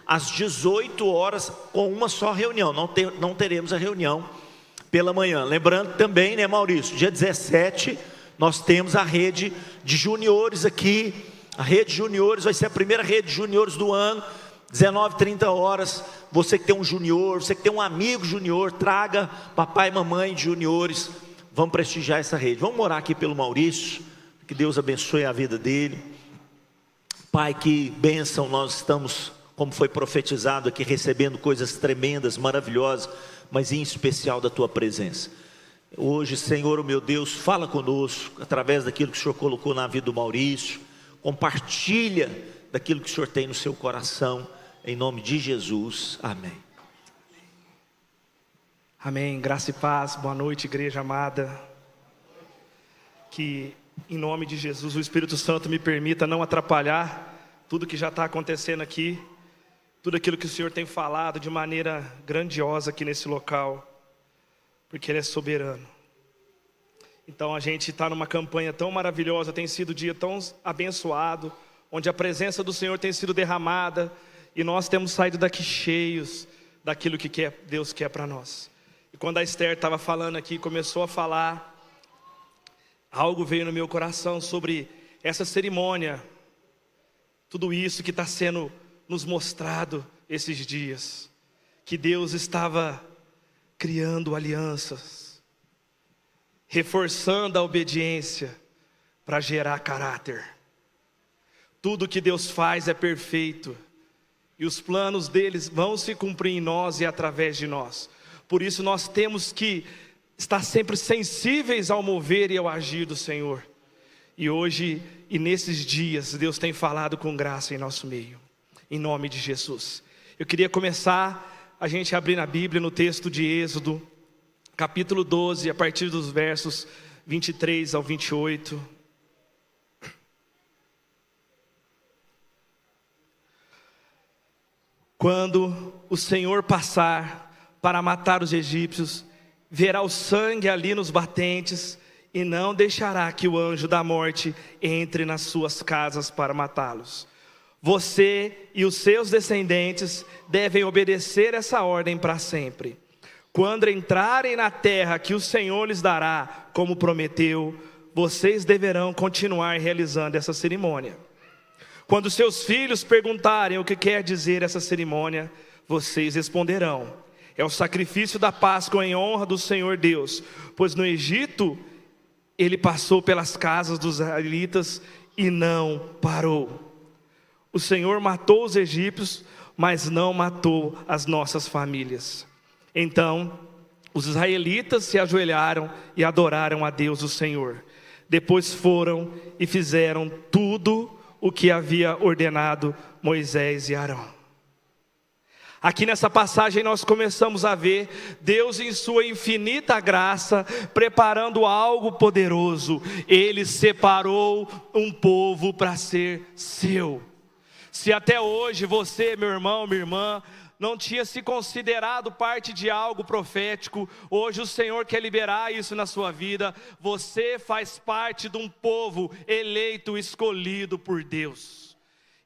às 18 horas, com uma só reunião. Não teremos a reunião pela manhã. Lembrando também, né, Maurício, dia 17, nós temos a rede de juniores aqui. A rede de juniores vai ser a primeira rede de juniores do ano, 19, 30 horas. Você que tem um junior, você que tem um amigo junior, traga papai e mamãe de juniores. Vamos prestigiar essa rede. Vamos orar aqui pelo Maurício, que Deus abençoe a vida dele. Pai, que bênção, nós estamos, como foi profetizado aqui, recebendo coisas tremendas, maravilhosas, mas em especial da Tua presença. Hoje, Senhor, o meu Deus, fala conosco, através daquilo que o Senhor colocou na vida do Maurício. Compartilha daquilo que o Senhor tem no seu coração, em nome de Jesus, amém. Amém, graça e paz, boa noite, igreja amada. Que em nome de Jesus o Espírito Santo me permita não atrapalhar tudo que já está acontecendo aqui, tudo aquilo que o Senhor tem falado de maneira grandiosa aqui nesse local, porque Ele é soberano. Então a gente está numa campanha tão maravilhosa, tem sido um dia tão abençoado, onde a presença do Senhor tem sido derramada, e nós temos saído daqui cheios daquilo que Deus quer para nós. E quando a Esther estava falando aqui, começou a falar, algo veio no meu coração sobre essa cerimônia, tudo isso que está sendo nos mostrado esses dias, que Deus estava criando alianças, reforçando a obediência para gerar caráter. Tudo que Deus faz é perfeito, e os planos deles vão se cumprir em nós e através de nós. Por isso nós temos que estar sempre sensíveis ao mover e ao agir do Senhor. E hoje e nesses dias Deus tem falado com graça em nosso meio, em nome de Jesus. Eu queria começar a gente abrir na Bíblia no texto de Êxodo, capítulo 12, a partir dos versos 23 ao 28. Quando o Senhor passar para matar os egípcios, verá o sangue ali nos batentes, e não deixará que o anjo da morte entre nas suas casas para matá-los. Você e os seus descendentes devem obedecer essa ordem para sempre. Quando entrarem na terra que o Senhor lhes dará, como prometeu, vocês deverão continuar realizando essa cerimônia. Quando seus filhos perguntarem o que quer dizer essa cerimônia, vocês responderão: é o sacrifício da Páscoa em honra do Senhor Deus, pois no Egito Ele passou pelas casas dos israelitas e não parou. O Senhor matou os egípcios, mas não matou as nossas famílias. Então os israelitas se ajoelharam e adoraram a Deus o Senhor. Depois foram e fizeram tudo o que havia ordenado Moisés e Arão. Aqui nessa passagem nós começamos a ver Deus em sua infinita graça preparando algo poderoso. Ele separou um povo para ser seu. Se até hoje você, meu irmão, minha irmã, não tinha se considerado parte de algo profético, hoje o Senhor quer liberar isso na sua vida. Você faz parte de um povo eleito, escolhido por Deus.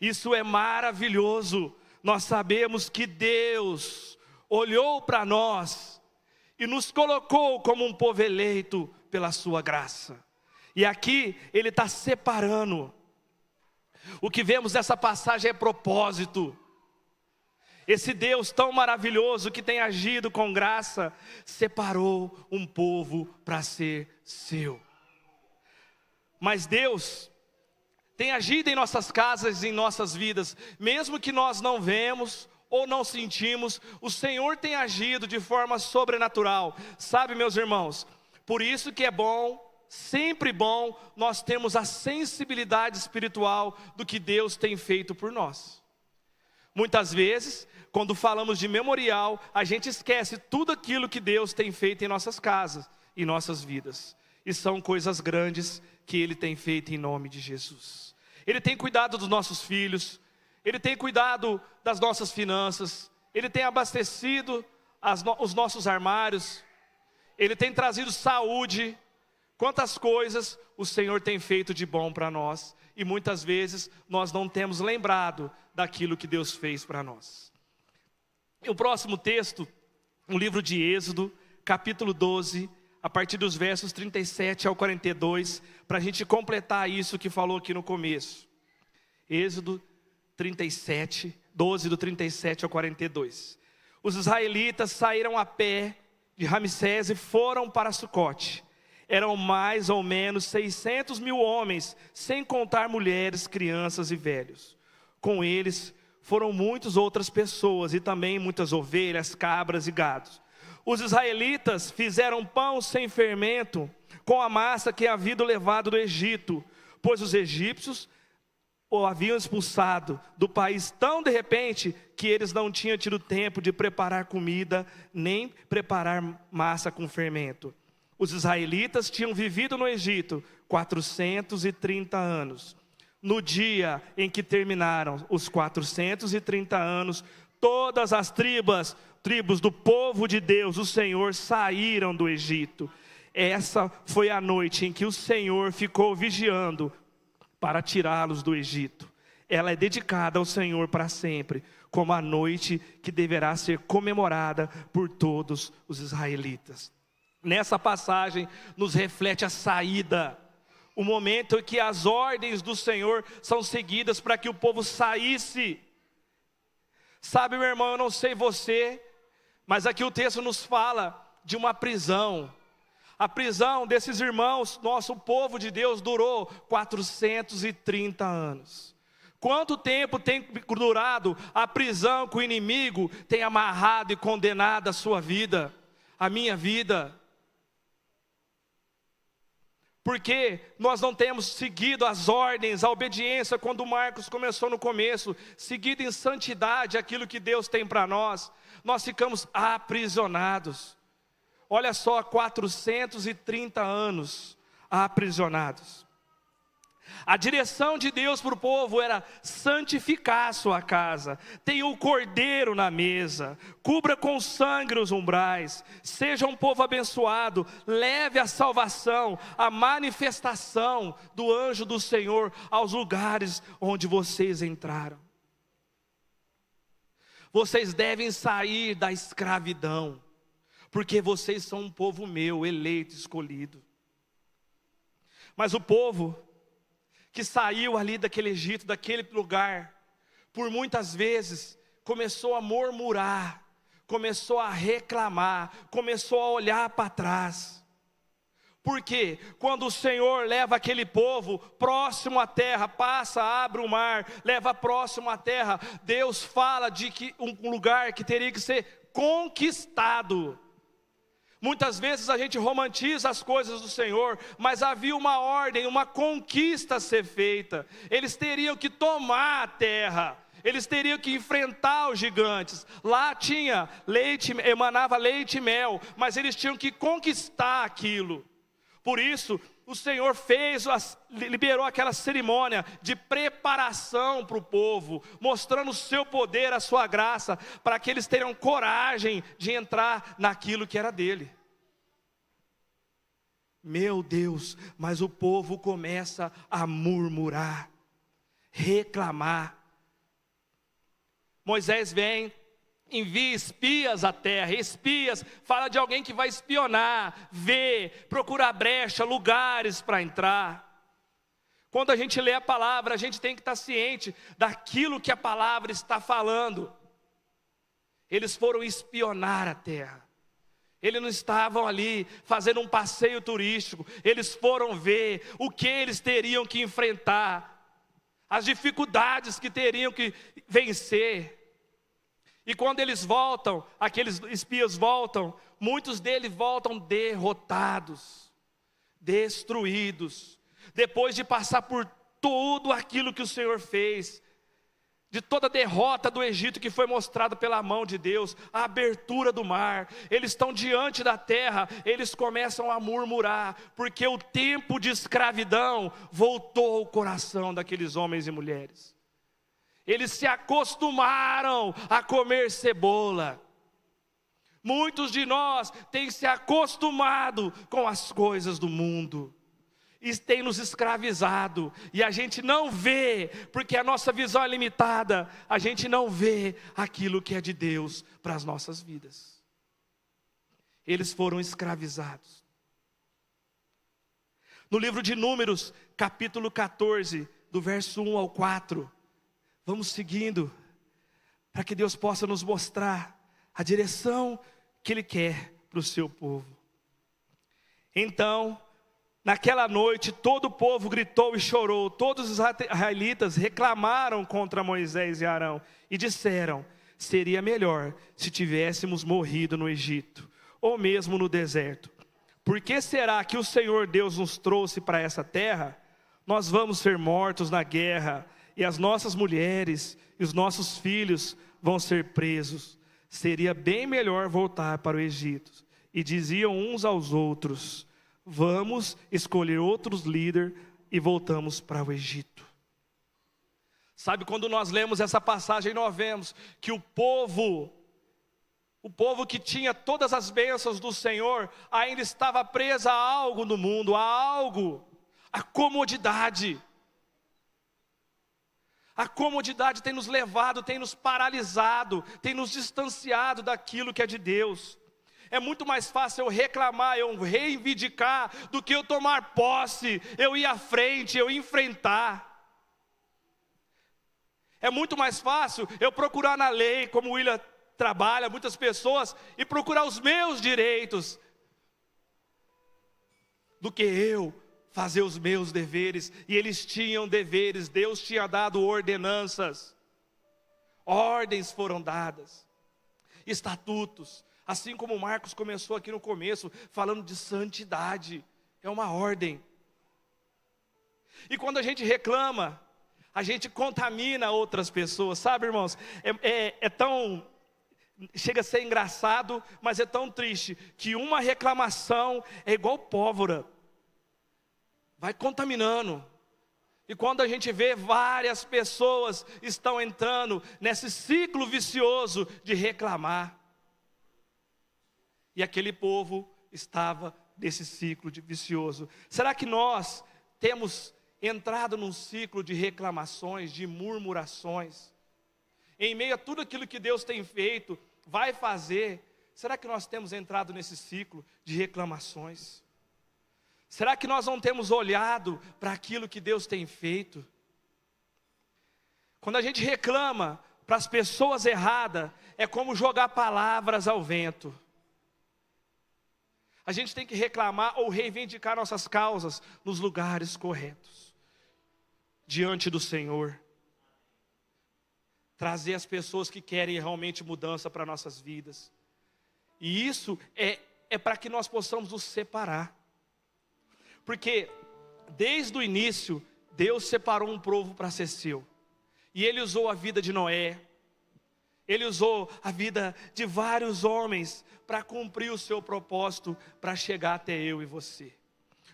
Isso é maravilhoso. Nós sabemos que Deus olhou para nós e nos colocou como um povo eleito pela sua graça. E aqui Ele está separando. O que vemos nessa passagem é propósito. Esse Deus tão maravilhoso que tem agido com graça, separou um povo para ser seu. Mas Deus tem agido em nossas casas, em nossas vidas, mesmo que nós não vemos ou não sentimos, o Senhor tem agido de forma sobrenatural. Sabe, meus irmãos, por isso que é bom, sempre bom, nós temos a sensibilidade espiritual do que Deus tem feito por nós. Muitas vezes, quando falamos de memorial, a gente esquece tudo aquilo que Deus tem feito em nossas casas, em nossas vidas. E são coisas grandes que Ele tem feito em nome de Jesus. Ele tem cuidado dos nossos filhos, Ele tem cuidado das nossas finanças, Ele tem abastecido os nossos armários, Ele tem trazido saúde, Quantas coisas o Senhor tem feito de bom para nós, e muitas vezes nós não temos lembrado daquilo que Deus fez para nós. E o próximo texto, o livro de Êxodo, capítulo 12, a partir dos versos 37 ao 42, para a gente completar isso que falou aqui no começo. Êxodo 37, 12 do 37 ao 42. Os israelitas saíram a pé de Ramsés e foram para Sucote. Eram mais ou menos 600 mil homens, sem contar mulheres, crianças e velhos. Com eles foram muitas outras pessoas e também muitas ovelhas, cabras e gados. Os israelitas fizeram pão sem fermento com a massa que haviam levado do Egito, pois os egípcios o haviam expulsado do país tão de repente que eles não tinham tido tempo de preparar comida, nem preparar massa com fermento. Os israelitas tinham vivido no Egito 430 anos. No dia em que terminaram os 430 anos, todas as tribos do povo de Deus, o Senhor, saíram do Egito. Essa foi a noite em que o Senhor ficou vigiando para tirá-los do Egito. Ela é dedicada ao Senhor para sempre, como a noite que deverá ser comemorada por todos os israelitas. Nessa passagem nos reflete a saída, o momento em que as ordens do Senhor são seguidas para que o povo saísse. Sabe, meu irmão, eu não sei você, mas aqui o texto nos fala de uma prisão. A prisão desses irmãos, nosso povo de Deus, durou 430 anos. Quanto tempo tem durado a prisão que o inimigo tem amarrado e condenado a sua vida, a minha vida? Porque nós não temos seguido as ordens, a obediência, quando Marcos começou no começo, seguido em santidade aquilo que Deus tem para nós, nós ficamos aprisionados. Olha só, 430 anos aprisionados. A direção de Deus para o povo era santificar a sua casa, tenha o cordeiro na mesa, cubra com sangue os umbrais, seja um povo abençoado, leve a salvação, a manifestação do anjo do Senhor aos lugares onde vocês entraram. Vocês devem sair da escravidão, porque vocês são um povo meu, eleito, escolhido. Mas o povo que saiu ali daquele Egito, daquele lugar, por muitas vezes começou a murmurar, começou a reclamar, começou a olhar para trás. Porque quando o Senhor leva aquele povo próximo à terra, passa, abre o mar, leva próximo à terra, Deus fala de que um lugar que teria que ser conquistado. Muitas vezes a gente romantiza as coisas do Senhor, mas havia uma ordem, uma conquista a ser feita. Eles teriam que tomar a terra, eles teriam que enfrentar os gigantes. Lá tinha leite, emanava leite e mel, mas eles tinham que conquistar aquilo. Por isso, o Senhor liberou aquela cerimônia de preparação para o povo, mostrando o seu poder, a sua graça, para que eles tenham coragem de entrar naquilo que era dele. Meu Deus, mas o povo começa a murmurar, reclamar. Moisés vem, envia espias à terra. Espias fala de alguém que vai espionar, ver, procurar brecha, lugares para entrar. Quando a gente lê a palavra, a gente tem que estar ciente daquilo que a palavra está falando. Eles foram espionar a terra. Eles não estavam ali fazendo um passeio turístico. Eles foram ver o que eles teriam que enfrentar, as dificuldades que teriam que vencer. E quando eles voltam, aqueles espias voltam, muitos deles voltam derrotados, destruídos, depois de passar por tudo aquilo que o Senhor fez, de toda a derrota do Egito que foi mostrada pela mão de Deus, a abertura do mar. Eles estão diante da terra, eles começam a murmurar, porque o tempo de escravidão voltou ao coração daqueles homens e mulheres. Eles se acostumaram a comer cebola. Muitos de nós têm se acostumado com as coisas do mundo. Isso tem nos escravizado. E a gente não vê, porque a nossa visão é limitada. A gente não vê aquilo que é de Deus para as nossas vidas. Eles foram escravizados. No livro de Números, capítulo 14, do verso 1 ao 4. Vamos seguindo, para que Deus possa nos mostrar a direção que Ele quer para o seu povo. Então, naquela noite, todo o povo gritou e chorou. Todos os israelitas reclamaram contra Moisés e Arão e disseram: seria melhor se tivéssemos morrido no Egito, ou mesmo no deserto. Por que será que o Senhor Deus nos trouxe para essa terra? Nós vamos ser mortos na guerra, e as nossas mulheres e os nossos filhos vão ser presos. Seria bem melhor voltar para o Egito. E diziam uns aos outros: vamos escolher outros líderes e voltamos para o Egito. Sabe, quando nós lemos essa passagem, nós vemos que o povo que tinha todas as bênçãos do Senhor, ainda estava preso a algo no mundo, a comodidade. A comodidade tem nos levado, tem nos paralisado, tem nos distanciado daquilo que é de Deus. É muito mais fácil eu reclamar, eu reivindicar, do que eu tomar posse, eu ir à frente, eu enfrentar. É muito mais fácil eu procurar na lei, como o William trabalha, muitas pessoas, e procurar os meus direitos, do que eu fazer os meus deveres. E eles tinham deveres, Deus tinha dado ordenanças, ordens foram dadas, estatutos. Assim como o Marcos começou aqui no começo, falando de santidade, é uma ordem. E quando a gente reclama, a gente contamina outras pessoas, sabe, irmãos? Chega a ser engraçado, mas é tão triste, que uma reclamação é igual pólvora, vai contaminando. E quando a gente vê, várias pessoas estão entrando nesse ciclo vicioso de reclamar. E aquele povo estava nesse ciclo vicioso. Será que nós temos entrado num ciclo de reclamações, de murmurações? Em meio a tudo aquilo que Deus tem feito, vai fazer, será que nós temos entrado nesse ciclo de reclamações? Será que nós não temos olhado para aquilo que Deus tem feito? Quando a gente reclama para as pessoas erradas, é como jogar palavras ao vento. A gente tem que reclamar ou reivindicar nossas causas nos lugares corretos, diante do Senhor. Trazer as pessoas que querem realmente mudança para nossas vidas. E isso é para que nós possamos nos separar. Porque desde o início, Deus separou um povo para ser seu. E Ele usou a vida de Noé. Ele usou a vida de vários homens para cumprir o seu propósito, para chegar até eu e você.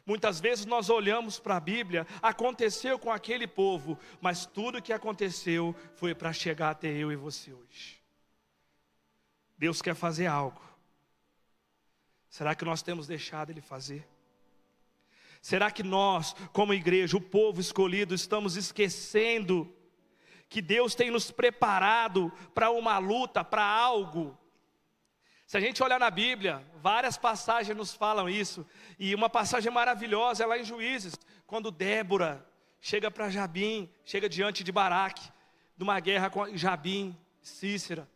Muitas vezes nós olhamos para a Bíblia, aconteceu com aquele povo, mas tudo que aconteceu foi para chegar até eu e você hoje. Deus quer fazer algo. Será que nós temos deixado Ele fazer? Será que nós, como igreja, o povo escolhido, estamos esquecendo que Deus tem nos preparado para uma luta, para algo? Se a gente olhar na Bíblia, várias passagens nos falam isso. E uma passagem maravilhosa é lá em Juízes, quando Débora chega para Jabim, chega diante de Baraque, de uma guerra com Jabim, Sísera.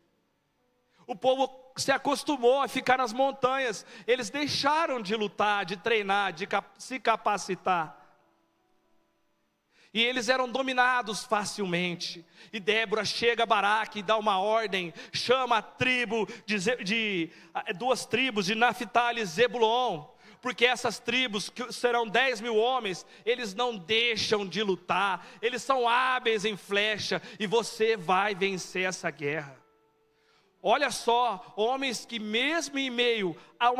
O povo se acostumou a ficar nas montanhas, eles deixaram de lutar, de treinar, de se capacitar. E eles eram dominados facilmente. E Débora chega a Baraque e dá uma ordem, chama a tribo duas tribos de Naftali e Zebulon, porque essas tribos, que serão 10.000 homens, eles não deixam de lutar, eles são hábeis em flecha, e você vai vencer essa guerra. Olha só, homens que mesmo em meio a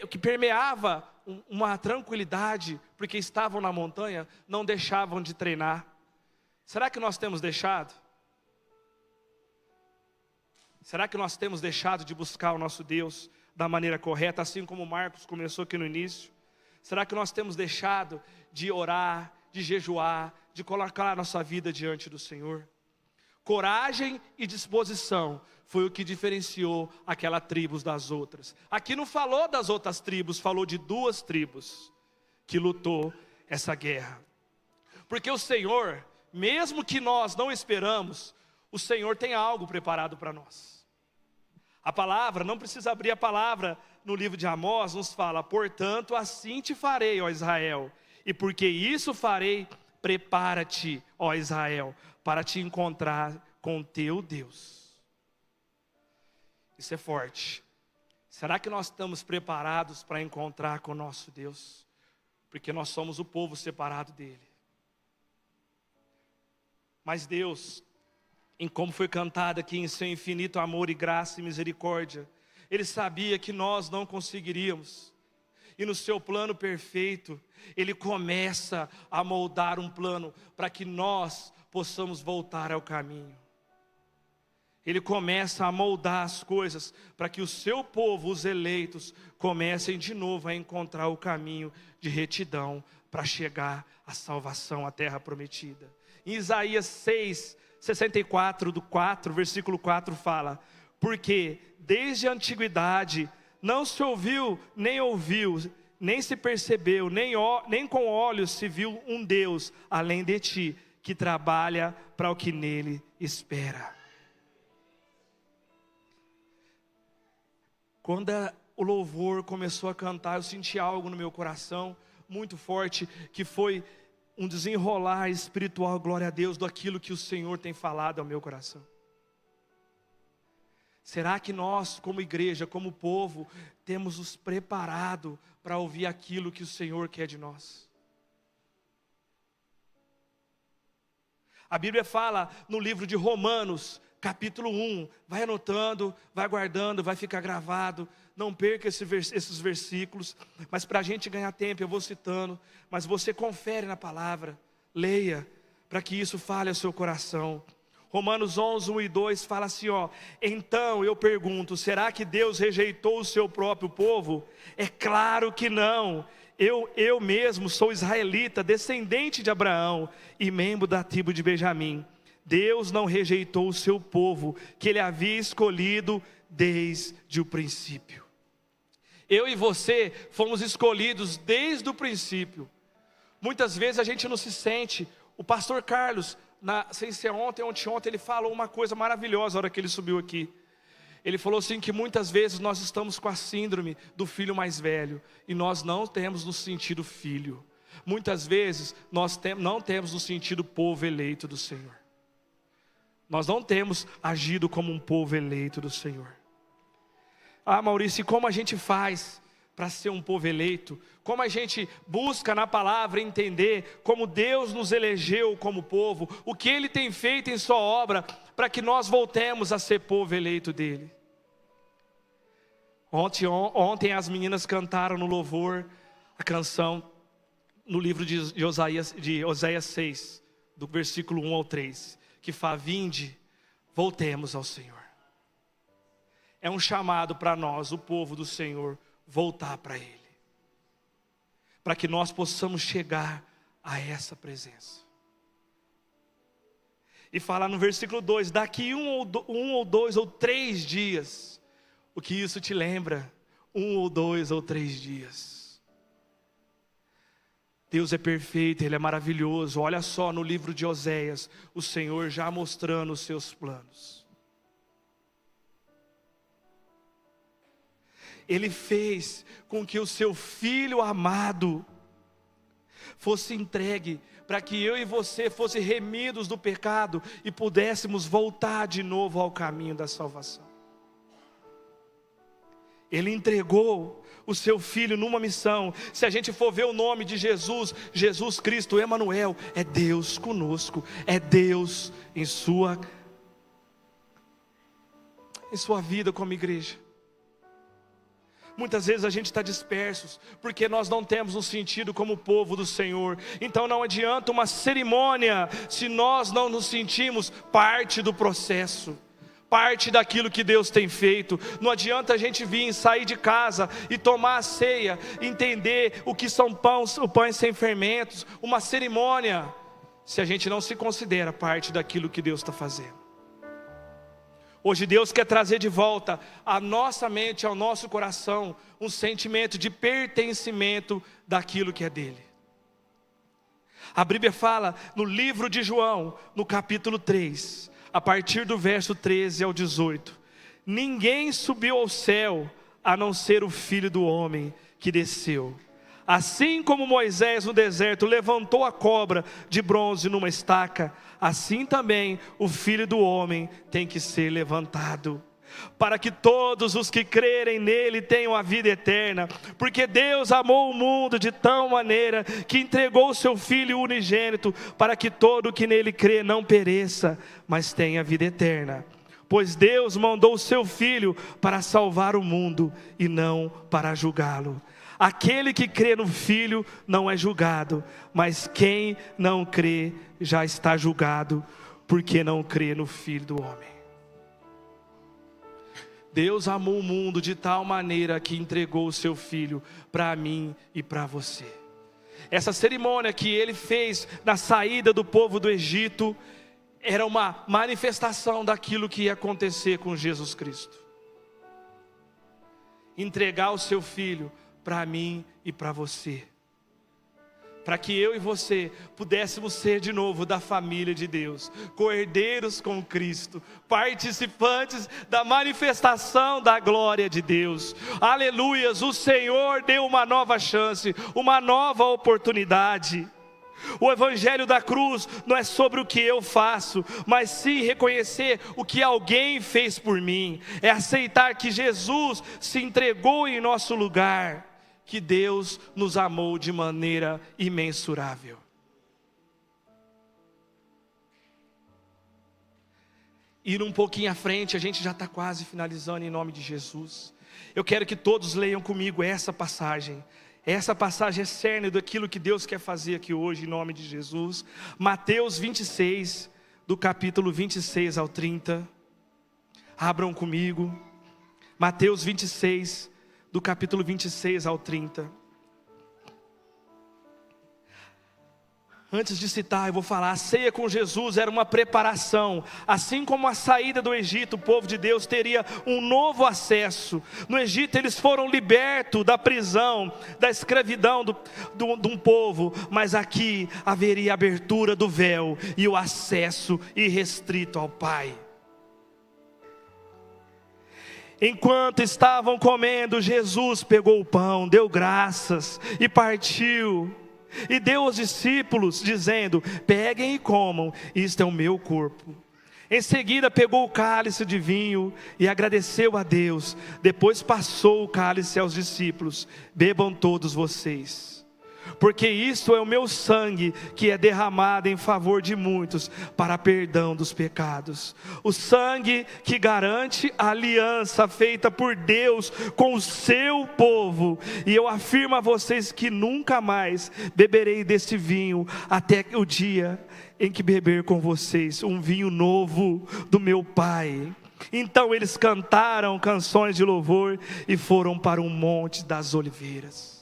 que permeava uma tranquilidade, porque estavam na montanha, não deixavam de treinar. Será que nós temos deixado? Será que nós temos deixado de buscar o nosso Deus da maneira correta, assim como Marcos começou aqui no início? Será que nós temos deixado de orar, de jejuar, de colocar a nossa vida diante do Senhor? Coragem e disposição foi o que diferenciou aquela tribo das outras. Aqui não falou das outras tribos, falou de 2 tribos que lutou essa guerra. Porque o Senhor, mesmo que nós não esperamos, o Senhor tem algo preparado para nós. A palavra, não precisa abrir a palavra no livro de Amós, nos fala: portanto assim te farei, ó Israel, e porque isso farei, prepara-te, ó Israel, para te encontrar com teu Deus. Isso é forte. Será que nós estamos preparados para encontrar com o nosso Deus? Porque nós somos o povo separado dele. Mas Deus, em como foi cantado aqui, em seu infinito amor e graça e misericórdia, Ele sabia que nós não conseguiríamos. E no seu plano perfeito, Ele começa a moldar um plano para que nós possamos voltar ao caminho. Ele começa a moldar as coisas para que o seu povo, os eleitos, comecem de novo a encontrar o caminho de retidão para chegar à salvação, à terra prometida. Em Isaías 6:64, do 4, versículo 4 fala: porque desde a antiguidade não se ouviu, nem se percebeu, nem com olhos se viu um Deus além de ti, que trabalha para o que nele espera. Quando o louvor começou a cantar, eu senti algo no meu coração muito forte, que foi um desenrolar espiritual, glória a Deus, daquilo que o Senhor tem falado ao meu coração. Será que nós, como igreja, como povo, temos nos preparado para ouvir aquilo que o Senhor quer de nós? A Bíblia fala no livro de Romanos, capítulo 1, vai anotando, vai guardando, vai ficar gravado, não perca esses versículos, mas para a gente ganhar tempo eu vou citando, mas você confere na palavra, leia, para que isso fale ao seu coração. Romanos 11, 1 e 2 fala assim, ó: então eu pergunto, será que Deus rejeitou o seu próprio povo? É claro que não. Eu mesmo sou israelita, descendente de Abraão e membro da tribo de Benjamim. Deus não rejeitou o seu povo, que Ele havia escolhido desde o princípio. Eu e você fomos escolhidos desde o princípio. Muitas vezes a gente não se sente. O pastor Carlos, sem ser ontem, ele falou uma coisa maravilhosa na hora que ele subiu aqui. Ele falou assim que muitas vezes nós estamos com a síndrome do filho mais velho, e nós não temos no sentido filho. Muitas vezes nós não temos no sentido povo eleito do Senhor. Nós não temos agido como um povo eleito do Senhor. Ah, Maurício, e como a gente faz para ser um povo eleito? Como a gente busca na palavra entender como Deus nos elegeu como povo, o que Ele tem feito em sua obra, para que nós voltemos a ser povo eleito dEle. Ontem as meninas cantaram no louvor a canção no livro de Oséias 6, do versículo 1 ao 3, que fala: vinde, voltemos ao Senhor. É um chamado para nós, o povo do Senhor, voltar para Ele, para que nós possamos chegar a essa presença. E fala no versículo 2: daqui um ou dois ou 3 dias. O que isso te lembra? 1 ou 2 ou 3 dias. Deus é perfeito, Ele é maravilhoso. Olha só no livro de Oséias, o Senhor já mostrando os seus planos. Ele fez com que o seu Filho amado fosse entregue, para que eu e você fossem remidos do pecado e pudéssemos voltar de novo ao caminho da salvação. Ele entregou o seu Filho numa missão. Se a gente for ver o nome de Jesus, Jesus Cristo, Emanuel, é Deus conosco, é Deus em sua vida como igreja. Muitas vezes a gente está dispersos, porque nós não temos um sentido como povo do Senhor. Então não adianta uma cerimônia, se nós não nos sentimos parte do processo, parte daquilo que Deus tem feito. Não adianta a gente vir, sair de casa e tomar a ceia, entender o que são pães sem fermentos, uma cerimônia, se a gente não se considera parte daquilo que Deus está fazendo. Hoje Deus quer trazer de volta à nossa mente, ao nosso coração, um sentimento de pertencimento daquilo que é dele. A Bíblia fala no livro de João, no capítulo 3, a partir do verso 13 ao 18: ninguém subiu ao céu, a não ser o Filho do Homem que desceu. Assim como Moisés no deserto levantou a cobra de bronze numa estaca, assim também o Filho do Homem tem que ser levantado, para que todos os que crerem nele tenham a vida eterna. Porque Deus amou o mundo de tal maneira que entregou o seu Filho unigênito, para que todo o que nele crê não pereça, mas tenha vida eterna. Pois Deus mandou o seu Filho para salvar o mundo e não para julgá-lo. Aquele que crê no Filho não é julgado, mas quem não crê já está julgado, porque não crê no Filho do Homem. Deus amou o mundo de tal maneira que entregou o seu Filho para mim e para você. Essa cerimônia que ele fez na saída do povo do Egito era uma manifestação daquilo que ia acontecer com Jesus Cristo. Entregar o seu Filho para mim e para você, para que eu e você pudéssemos ser de novo da família de Deus, co-herdeiros com Cristo, participantes da manifestação da glória de Deus. Aleluias, o Senhor deu uma nova chance, uma nova oportunidade. O evangelho da cruz não é sobre o que eu faço, mas sim reconhecer o que alguém fez por mim. É aceitar que Jesus se entregou em nosso lugar, que Deus nos amou de maneira imensurável. Ir um pouquinho à frente, a gente já está quase finalizando, em nome de Jesus. Eu quero que todos leiam comigo essa passagem. Essa passagem é cerne daquilo que Deus quer fazer aqui hoje, em nome de Jesus. Mateus 26, do capítulo 26 ao 30. Abram comigo. Mateus 26, do capítulo 26 ao 30. Antes de citar, eu vou falar, a ceia com Jesus era uma preparação. Assim como a saída do Egito, o povo de Deus teria um novo acesso. No Egito eles foram libertos da prisão, da escravidão de um povo. Mas aqui haveria a abertura do véu e o acesso irrestrito ao Pai. Enquanto estavam comendo, Jesus pegou o pão, deu graças e partiu. E deu aos discípulos, dizendo: peguem e comam, isto é o meu corpo. Em seguida pegou o cálice de vinho e agradeceu a Deus. Depois passou o cálice aos discípulos: bebam todos vocês, porque isto é o meu sangue que é derramado em favor de muitos para perdão dos pecados. O sangue que garante a aliança feita por Deus com o seu povo. E eu afirmo a vocês que nunca mais beberei desse vinho, até o dia em que beber com vocês um vinho novo do meu Pai. Então eles cantaram canções de louvor e foram para um monte das oliveiras.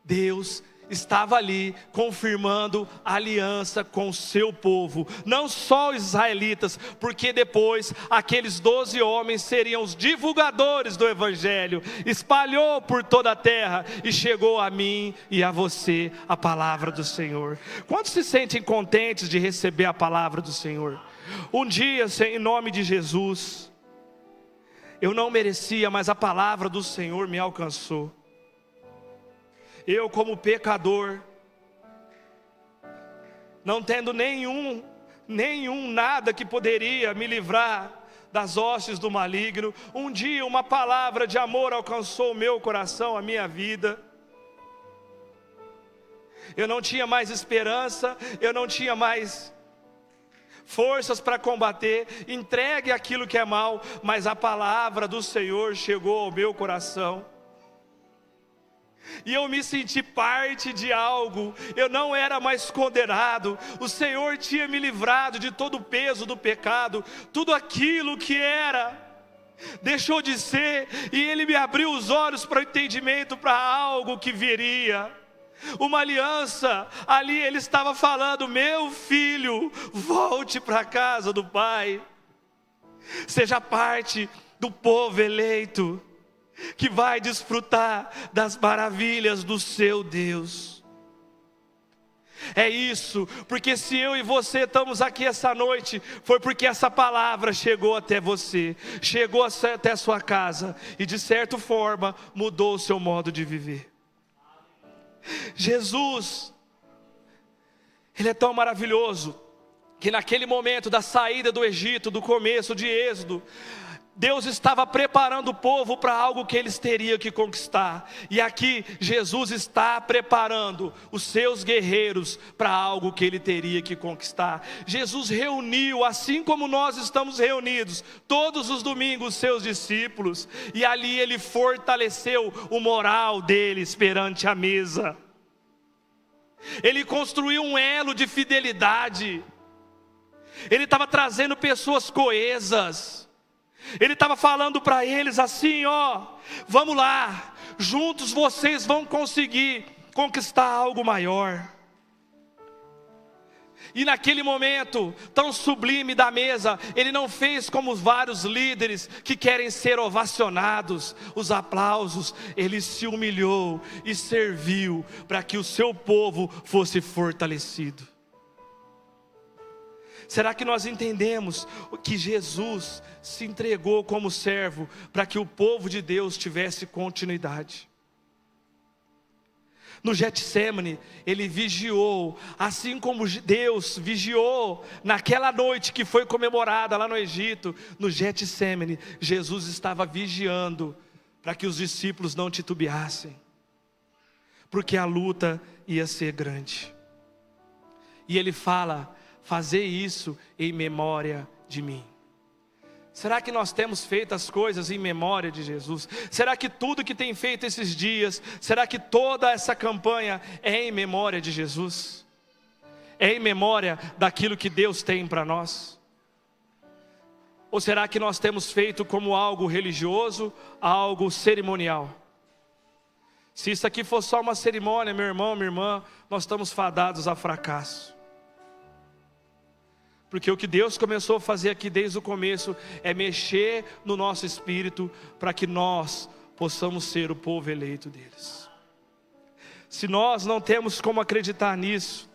Deus estava ali confirmando a aliança com o seu povo, não só os israelitas, porque depois aqueles 12 homens seriam os divulgadores do evangelho. Espalhou por toda a terra e chegou a mim e a você a palavra do Senhor. Quantos se sentem contentes de receber a palavra do Senhor? Um dia, em nome de Jesus, eu não merecia, mas a palavra do Senhor me alcançou. Eu, como pecador, não tendo nenhum nada que poderia me livrar das hostes do maligno, um dia uma palavra de amor alcançou o meu coração, a minha vida. Eu não tinha mais esperança, eu não tinha mais forças para combater, entregue aquilo que é mal, mas a palavra do Senhor chegou ao meu coração. e eu me senti parte de algo. Eu não era mais condenado. O Senhor tinha me livrado de todo o peso do pecado. Tudo aquilo que era deixou de ser, e Ele me abriu os olhos para o entendimento, para algo que viria. Uma aliança. Ali Ele estava falando: meu filho, volte para a casa do Pai. Seja parte do povo eleito, que vai desfrutar das maravilhas do seu Deus. É isso, porque se eu e você estamos aqui essa noite, foi porque essa palavra chegou até você, chegou até a sua casa, e de certa forma mudou o seu modo de viver. Jesus, Ele é tão maravilhoso, que naquele momento da saída do Egito, do começo de Êxodo, Deus estava preparando o povo para algo que eles teriam que conquistar. E aqui Jesus está preparando os seus guerreiros para algo que ele teria que conquistar. Jesus reuniu, assim como nós estamos reunidos todos os domingos, os seus discípulos, e ali ele fortaleceu o moral deles perante a mesa. Ele construiu um elo de fidelidade. Ele estava trazendo pessoas coesas. Ele estava falando para eles assim: ó, vamos lá, juntos vocês vão conseguir conquistar algo maior. E naquele momento tão sublime da mesa, Ele não fez como os vários líderes que querem ser ovacionados, os aplausos. Ele se humilhou e serviu para que o seu povo fosse fortalecido. Será que nós entendemos que Jesus se entregou como servo para que o povo de Deus tivesse continuidade? No Getsêmani, Ele vigiou, assim como Deus vigiou naquela noite que foi comemorada lá no Egito. No Getsêmani, Jesus estava vigiando para que os discípulos não titubeassem, porque a luta ia ser grande. E Ele fala: fazer isso em memória de mim. Será que nós temos feito as coisas em memória de Jesus? Será que tudo que tem feito esses dias, será que toda essa campanha é em memória de Jesus? É em memória daquilo que Deus tem para nós? Ou será que nós temos feito como algo religioso, algo cerimonial? Se isso aqui for só uma cerimônia, meu irmão, minha irmã, nós estamos fadados a fracasso. Porque o que Deus começou a fazer aqui desde o começo é mexer no nosso espírito para que nós possamos ser o povo eleito deles. Se nós não temos como acreditar nisso,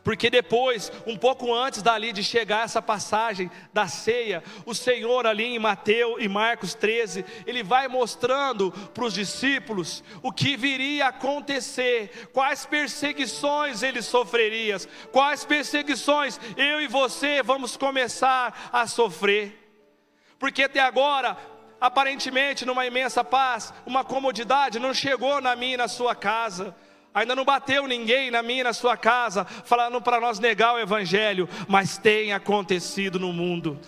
porque depois, um pouco antes dali de chegar essa passagem da ceia, o Senhor ali em Mateus e Marcos 13, Ele vai mostrando para os discípulos o que viria a acontecer, quais perseguições eles sofreriam, quais perseguições eu e você vamos começar a sofrer. Porque até agora, aparentemente numa imensa paz, uma comodidade não chegou na minha e na sua casa. Ainda não bateu ninguém na minha e na sua casa falando para nós negar o Evangelho, mas tem acontecido no mundo.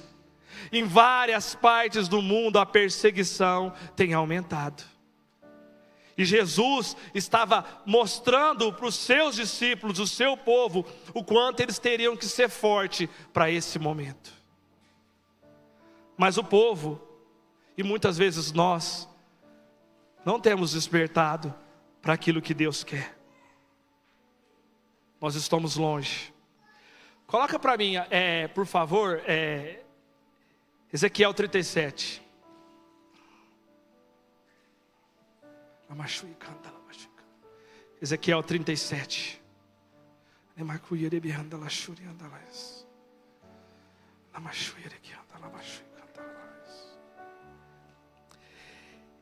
Em várias partes do mundo a perseguição tem aumentado. E Jesus estava mostrando para os seus discípulos, o seu povo, o quanto eles teriam que ser fortes para esse momento. Mas o povo, e muitas vezes nós, não temos despertado para aquilo que Deus quer. Nós estamos longe. Coloca para mim, por favor, Ezequiel 37. Ezequiel 37.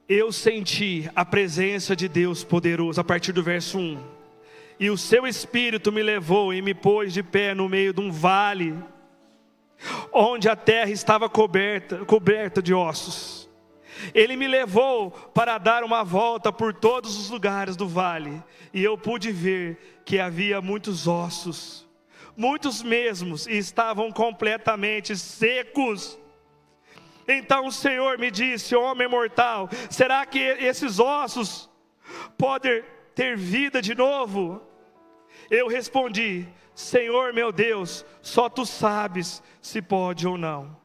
Eu senti a presença de Deus poderoso, a partir do verso 1. E o seu Espírito me levou e me pôs de pé no meio de um vale, onde a terra estava coberta de ossos. Ele me levou para dar uma volta por todos os lugares do vale, e eu pude ver que havia muitos ossos, muitos mesmos, e estavam completamente secos. Então o Senhor me disse: homem mortal, será que esses ossos pode ter vida de novo? Eu respondi: Senhor meu Deus, só tu sabes se pode ou não.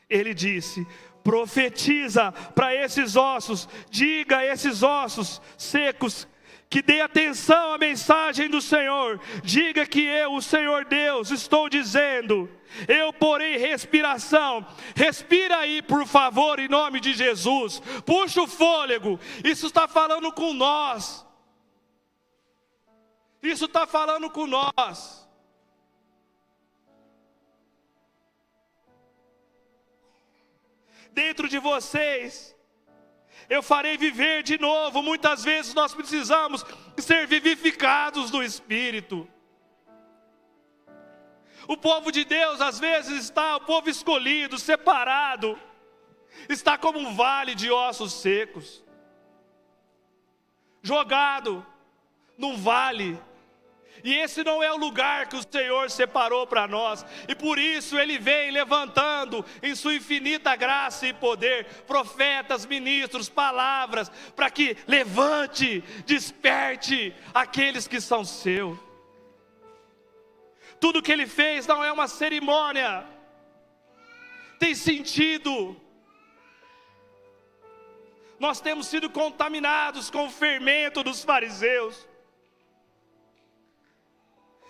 Ele disse: profetiza para esses ossos, diga a esses ossos secos que dê atenção à mensagem do Senhor. Diga que eu, o Senhor Deus, estou dizendo: eu porei respiração. Respira aí, por favor, em nome de Jesus. Puxa o fôlego. Isso está falando com nós. Isso está falando com nós. Dentro de vocês eu farei viver de novo. Muitas vezes nós precisamos ser vivificados no Espírito. O povo de Deus às vezes está, o povo escolhido, separado, está como um vale de ossos secos, jogado num vale. E esse não é o lugar que o Senhor separou para nós. E por isso Ele vem levantando em sua infinita graça e poder profetas, ministros, palavras, para que levante, desperte aqueles que são seus. Tudo que Ele fez não é uma cerimônia, tem sentido. Nós temos sido contaminados com o fermento dos fariseus.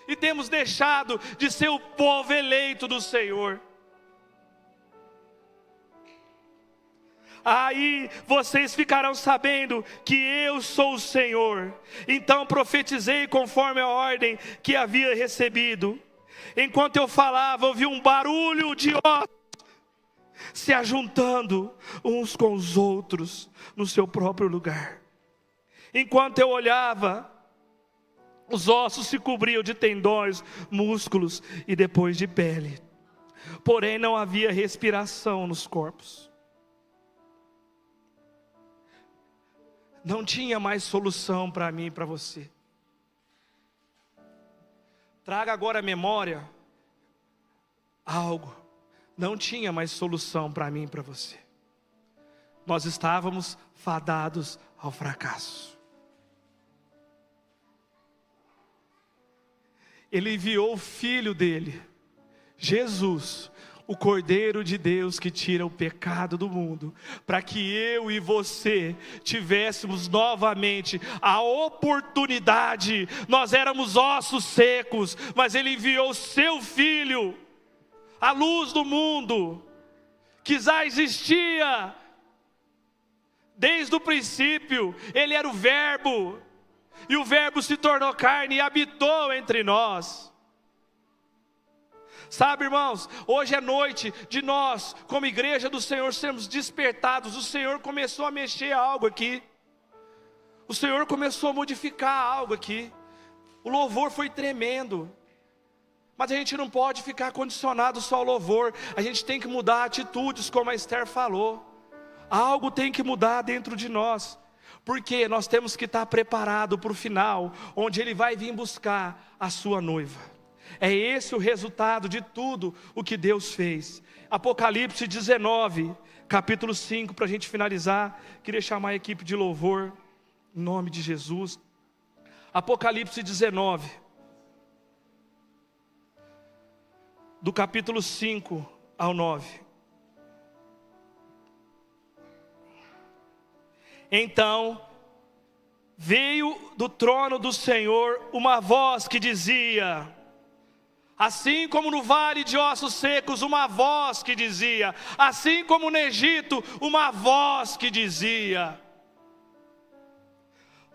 E temos deixado de ser o povo eleito do Senhor. Aí vocês ficarão sabendo que eu sou o Senhor. Então profetizei conforme a ordem que havia recebido. Enquanto eu falava, ouvi um barulho de ossos se ajuntando uns com os outros no seu próprio lugar. Enquanto eu olhava, os ossos se cobriam de tendões, músculos e depois de pele. Porém não havia respiração nos corpos. Não tinha mais solução para mim e para você. Traga agora à memória algo. Não tinha mais solução para mim e para você. Nós estávamos fadados ao fracasso. Ele enviou o Filho dele, Jesus, o Cordeiro de Deus que tira o pecado do mundo, para que eu e você tivéssemos novamente a oportunidade. Nós éramos ossos secos, mas Ele enviou o seu Filho, a luz do mundo, que já existia desde o princípio. Ele era o Verbo, e o Verbo se tornou carne e habitou entre nós. Sabe, irmãos, hoje é noite de nós, como igreja do Senhor, sermos despertados. O Senhor começou a mexer algo aqui. O Senhor começou a modificar algo aqui. O louvor foi tremendo. Mas a gente não pode ficar condicionado só ao louvor. A gente tem que mudar atitudes, como a Esther falou. Algo tem que mudar dentro de nós. Porque nós temos que estar preparado para o final, onde Ele vai vir buscar a sua noiva. É esse o resultado de tudo o que Deus fez. Apocalipse 19, capítulo 5, para a gente finalizar. Queria chamar a equipe de louvor, em nome de Jesus. Apocalipse 19, do capítulo 5 ao 9. Então veio do trono do Senhor uma voz que dizia, assim como no vale de ossos secos, uma voz que dizia, assim como no Egito, uma voz que dizia: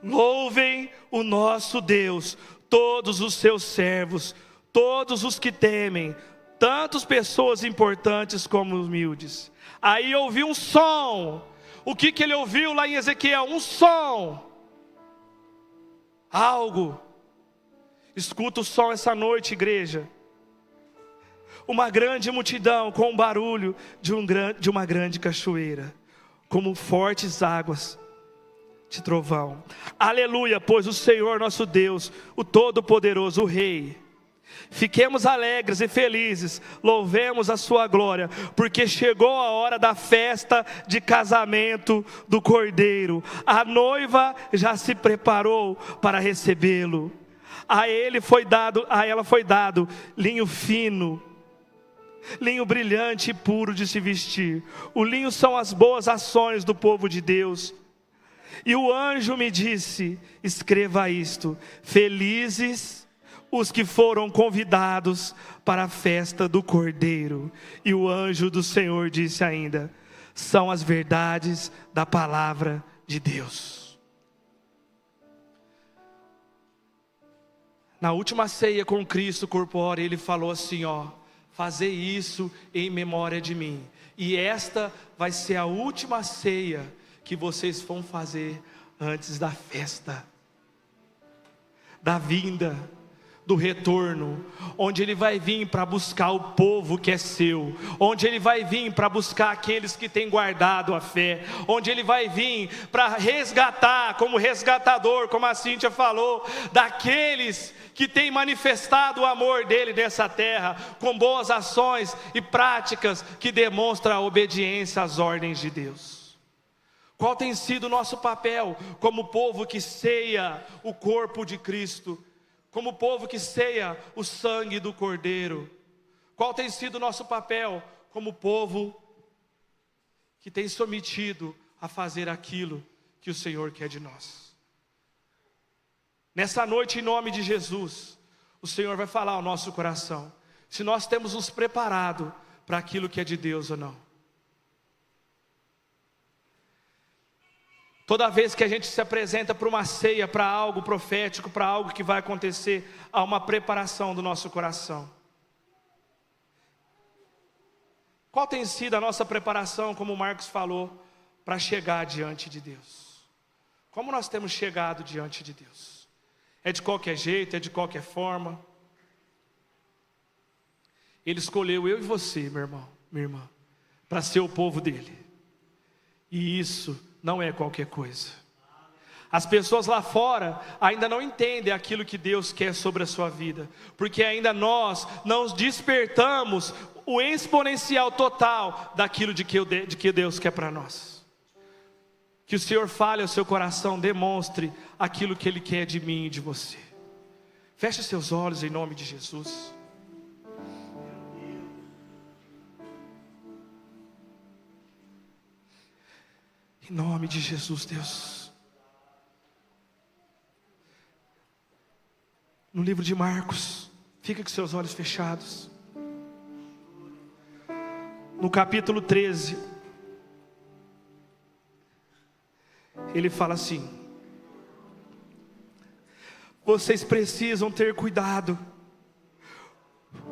louvem o nosso Deus, todos os seus servos, todos os que temem, tantas pessoas importantes como humildes. Aí ouvi um som. O que ele ouviu lá em Ezequiel? Um som. Algo. Escuta o som essa noite, igreja. Uma grande multidão com o barulho de uma grande cachoeira, como fortes águas de trovão. Aleluia, pois o Senhor nosso Deus, o Todo-Poderoso, o Rei, Fiquemos alegres e felizes, louvemos a sua glória, porque chegou a hora da festa de casamento do Cordeiro. A noiva já se preparou para recebê-lo. A ela foi dado linho fino, linho brilhante e puro de se vestir. O linho são as boas ações do povo de Deus. E o anjo me disse: escreva isto: felizes os que foram convidados para a festa do Cordeiro. E o anjo do Senhor disse ainda: são as verdades da palavra de Deus. Na última ceia com Cristo corpóreo, ele falou assim: fazer isso em memória de mim. E esta vai ser a última ceia que vocês vão fazer antes da festa, da vinda, do retorno, onde ele vai vir para buscar o povo que é seu, onde ele vai vir para buscar aqueles que têm guardado a fé, onde ele vai vir para resgatar, como resgatador, como a Cíntia falou, daqueles que têm manifestado o amor dele nessa terra, com boas ações e práticas que demonstram a obediência às ordens de Deus. Qual tem sido o nosso papel como povo que ceia o corpo de Cristo, como povo que ceia o sangue do Cordeiro? Qual tem sido o nosso papel como povo que tem se omitido a fazer aquilo que o Senhor quer de nós? Nessa noite, em nome de Jesus, o Senhor vai falar ao nosso coração, se nós temos nos preparado para aquilo que é de Deus ou não. Toda vez que a gente se apresenta para uma ceia, para algo profético, para algo que vai acontecer, há uma preparação do nosso coração. Qual tem sido a nossa preparação, como o Marcos falou, para chegar diante de Deus? Como nós temos chegado diante de Deus? É de qualquer jeito, é de qualquer forma? Ele escolheu eu e você, meu irmão, minha irmã, para ser o povo dele. E isso não é qualquer coisa. As pessoas lá fora ainda não entendem aquilo que Deus quer sobre a sua vida, porque ainda nós não despertamos o exponencial total daquilo de que Deus quer para nós. Que o Senhor fale ao seu coração, demonstre aquilo que Ele quer de mim e de você. Feche seus olhos em nome de Jesus. Em nome de Jesus, Deus. No livro de Marcos, fica com seus olhos fechados. No capítulo 13, ele fala assim: vocês precisam ter cuidado,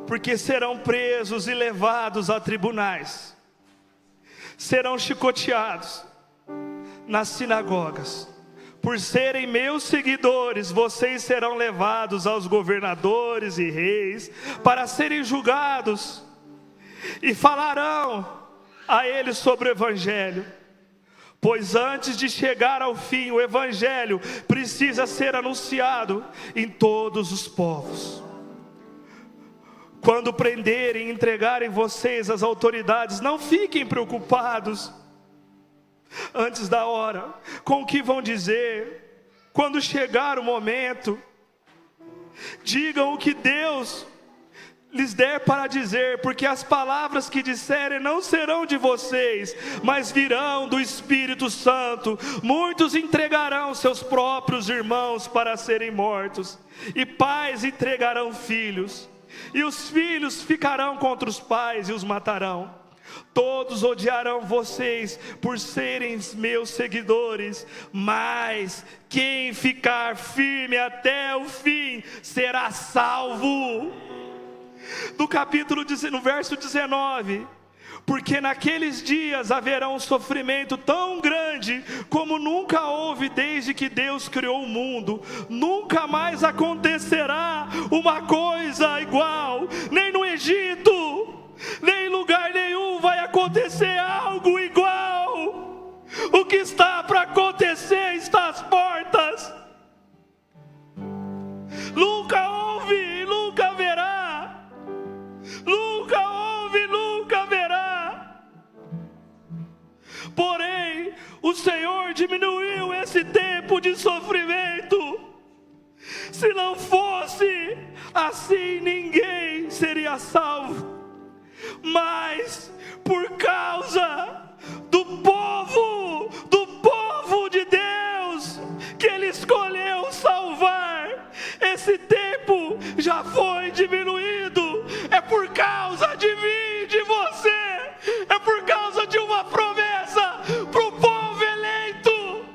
porque serão presos e levados a tribunais, serão chicoteados nas sinagogas. Por serem meus seguidores, vocês serão levados aos governadores e reis para serem julgados, e falarão a eles sobre o Evangelho. Pois antes de chegar ao fim, o Evangelho precisa ser anunciado em todos os povos. Quando prenderem e entregarem vocês às autoridades, não fiquem preocupados antes da hora com o que vão dizer. Quando chegar o momento, digam o que Deus lhes der para dizer, porque as palavras que disserem não serão de vocês, mas virão do Espírito Santo. Muitos entregarão seus próprios irmãos para serem mortos, e pais entregarão filhos, e os filhos ficarão contra os pais e os matarão. Todos odiarão vocês por serem meus seguidores, mas quem ficar firme até o fim será salvo. No verso 19: porque naqueles dias haverá um sofrimento tão grande como nunca houve desde que Deus criou o mundo. Nunca mais acontecerá uma coisa igual, nem no Egito, nem em lugar nenhum vai acontecer algo igual. O que está para acontecer está às portas. Nunca houve e nunca haverá mas por causa do povo de Deus, que Ele escolheu salvar, esse tempo já foi diminuído. É por causa de mim, de você, é por causa de uma promessa para o povo eleito,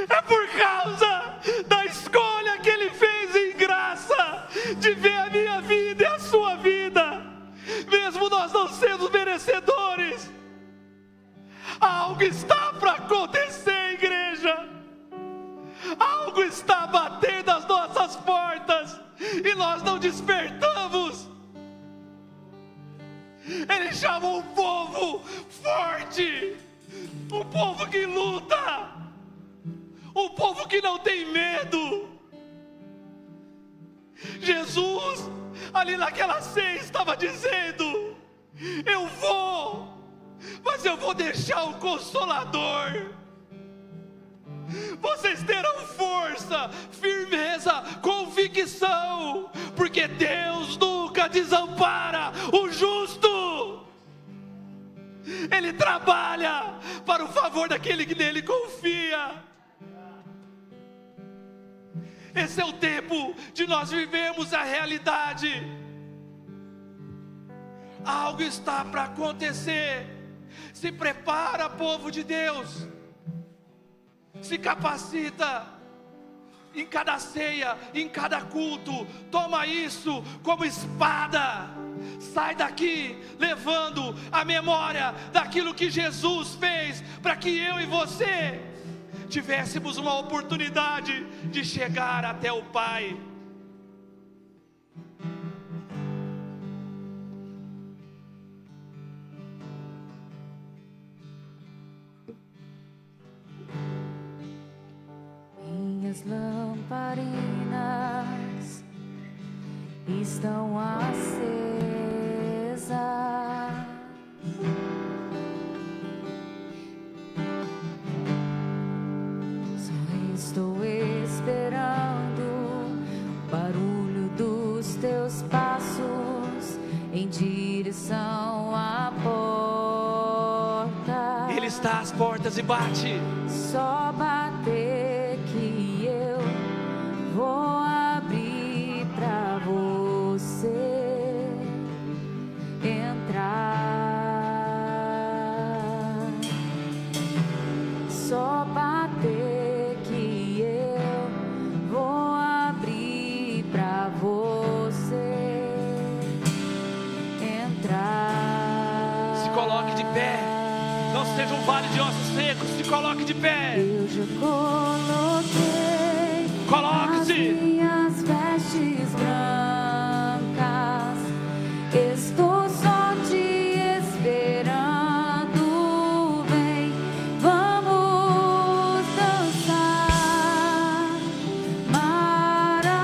é por causa da escolha que Ele fez em graça, de ver a minha vida e a sua vida, mesmo nós não sendo merecedores. Algo está para acontecer, igreja. Algo está batendo às nossas portas e nós não despertamos. Ele chamou um povo forte, um povo que luta, um povo que não tem medo. Jesus, ali naquela ceia, estava dizendo: eu vou, mas eu vou deixar o Consolador. Vocês terão força, firmeza, convicção, porque Deus nunca desampara o justo. Ele trabalha para o favor daquele que nele confia. Esse é o tempo de nós vivermos a realidade. Algo está para acontecer. Se prepara, povo de Deus. Se capacita em cada ceia, em cada culto. Toma isso como espada. Sai daqui levando a memória daquilo que Jesus fez, para que eu e você tivéssemos uma oportunidade de chegar até o Pai. Minhas lamparinas estão acesas, só estou esperando o barulho dos teus passos em direção à porta. Ele está às portas e bate. Só bater que eu vou abrir pra você entrar. Só bater que eu vou abrir pra você entrar. Se coloque de pé. Não seja um vale de ossos secos. Se coloque de pé. Eu já coloquei Coloque-se. as minhas vestes brancas. Estou só te esperando. Vem, vamos dançar. Maranata.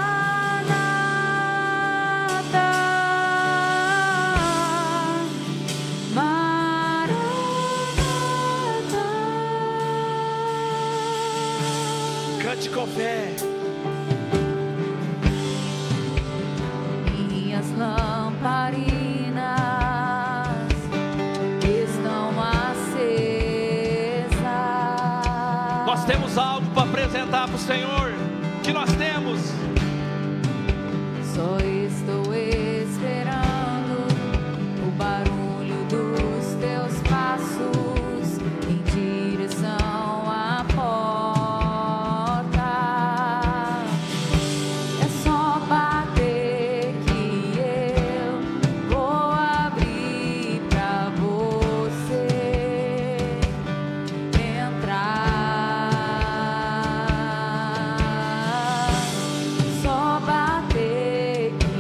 Cante com fé. Minhas lamparinas estão acesas. Nós temos algo para apresentar para o Senhor. O que nós temos? Só estou esperando o barulho dos teus passos em direção à porta. É só bater que eu vou abrir pra você entrar. Só bater que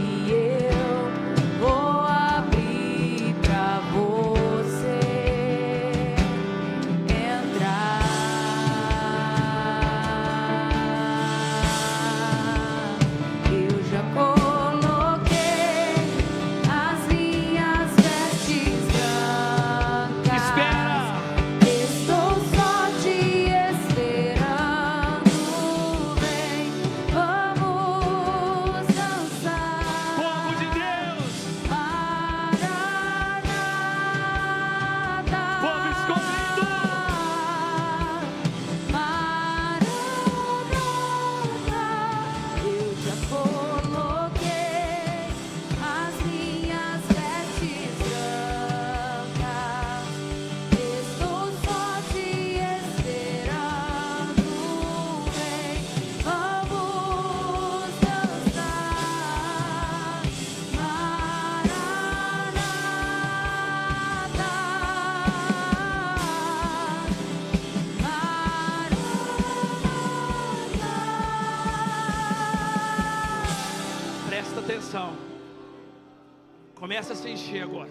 Começa a se encher agora.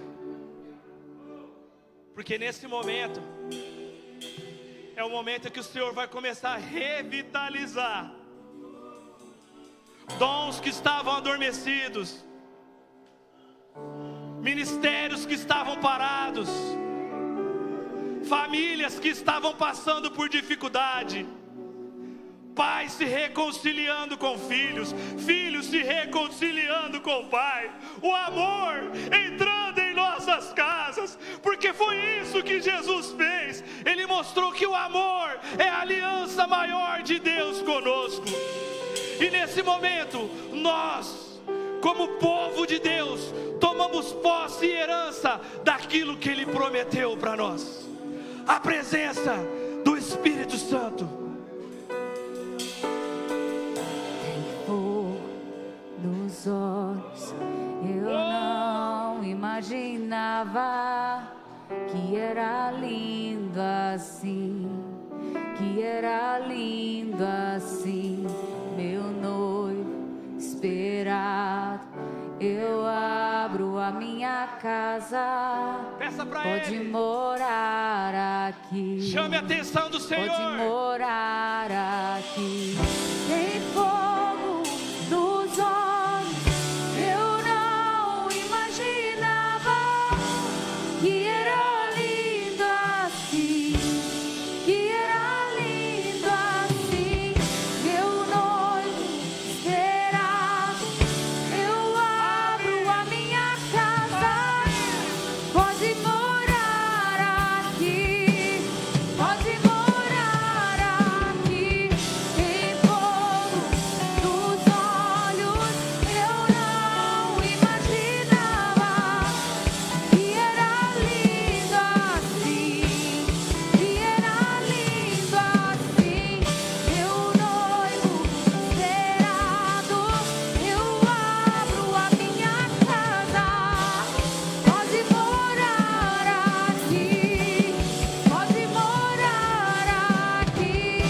Porque nesse momento é o momento que o Senhor vai começar a revitalizar dons que estavam adormecidos, ministérios que estavam parados, famílias que estavam passando por dificuldade, pais se reconciliando com filhos, filhos se reconciliando com o pai, o amor entrando em nossas casas, porque foi isso que Jesus fez. Ele mostrou que o amor é a aliança maior de Deus conosco. E nesse momento, nós, como povo de Deus, tomamos posse e herança daquilo que Ele prometeu para nós. A presença do Espírito Santo. Nos olhos, eu não imaginava que era lindo assim, que era lindo assim, meu noivo esperado. Eu abro a minha casa, Peça pra pode Ele. morar aqui. Chame a atenção do Senhor. Pode morar aqui. Tem fogo nos olhos, eu não imaginava que era lindo assim, que era lindo assim, meu noivo esperado. Eu abro a minha casa, pode morar aqui, pode morar aqui. Tem fogo nos olhos, eu não imaginava que era lindo assim, que era lindo assim, meu noivo esperado. Eu abro a minha casa, pode morar aqui, pode morar aqui.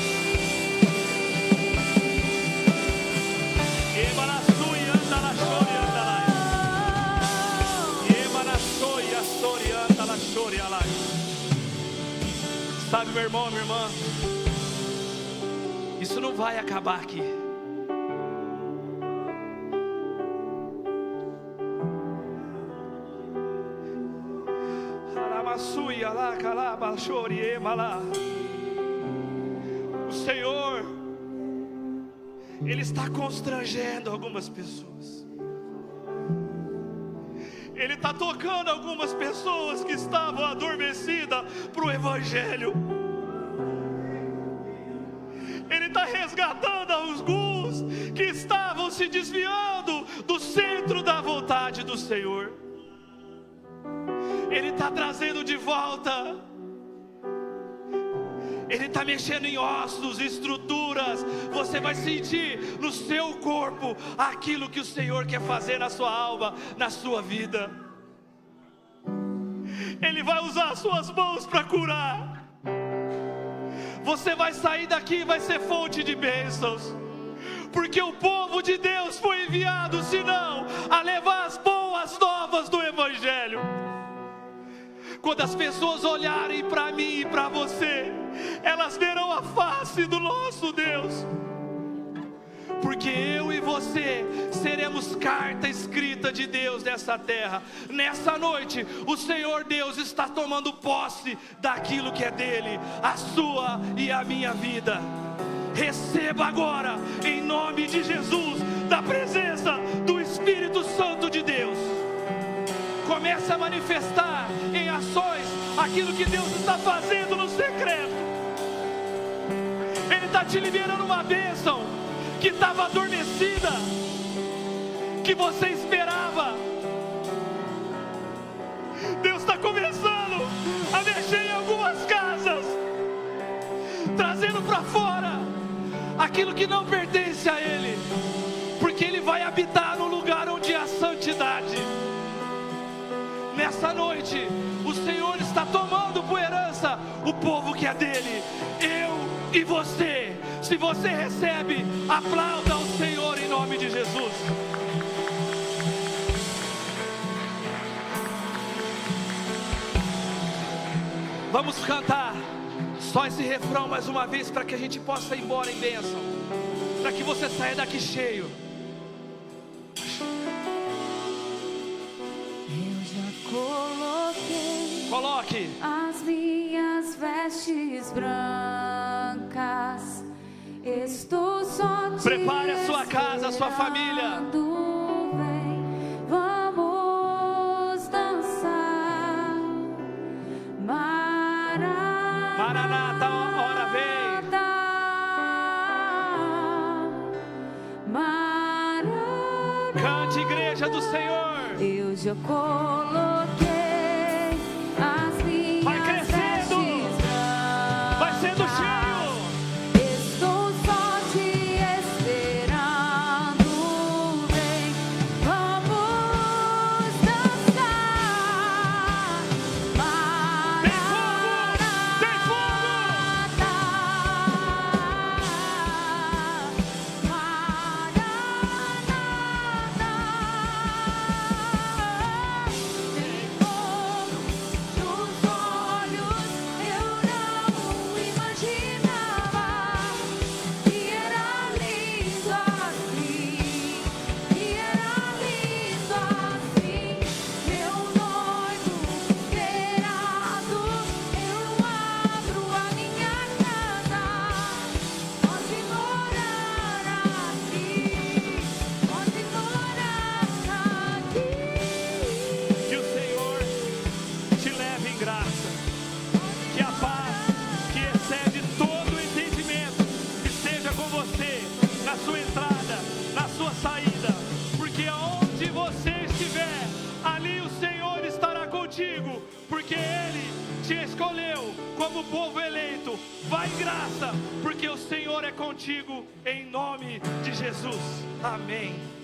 Sabe, meu irmão, minha irmã, isso não vai acabar aqui. O Senhor, Ele está constrangendo algumas pessoas. Ele está tocando algumas pessoas que estavam adormecidas para o Evangelho. Ele está resgatando alguns que estavam se desviando do centro da vontade do Senhor. Ele está trazendo de volta. Ele está mexendo em ossos, estruturas. Você vai sentir no seu corpo aquilo que o Senhor quer fazer na sua alma, na sua vida. Ele vai usar as suas mãos para curar. Você vai sair daqui e vai ser fonte de bênçãos, porque o povo de Deus foi enviado, senão a levar as boas novas do Evangelho. Quando as pessoas olharem para mim e para você, elas verão a face do nosso Deus, porque eu e você seremos carta escrita de Deus nessa terra. Nessa noite, o Senhor Deus está tomando posse daquilo que é dele, a sua e a minha vida. Receba agora, em nome de Jesus, da presença do Espírito Santo de Deus. Comece a manifestar em ações aquilo que Deus está fazendo no secreto. Ele está te liberando uma bênção que estava adormecida, que você esperava. Deus está começando a mexer em algumas casas, trazendo para fora aquilo que não pertence a Ele, porque Ele vai habitar no lugar onde há santidade. Nessa noite, o Senhor está tomando por herança o povo que é dele, eu e você. Se você recebe, aplauda ao Senhor em nome de Jesus. Vamos cantar só esse refrão mais uma vez, para que a gente possa ir embora em bênção, para que você saia daqui cheio. Eu já Coloque as minhas vestes brancas, estou só te prepare a sua casa, a sua família. Vem, vamos dançar. Maranata, a hora vem. Maranata. Cante, igreja do Senhor. Eu já coloquei as minhas Vai crescendo, vestes brancas. vai sendo cheio. Estou só te esperando. Vem, vamos dançar. Tem fogo, que o Senhor te leve em graça, que a paz que excede todo o entendimento esteja com você na sua entrada, na sua saída, porque aonde você estiver, ali o Senhor estará contigo, porque Ele te escolheu como povo eleito. Vai em graça, porque o Senhor é contigo, em nome de Jesus. Amém.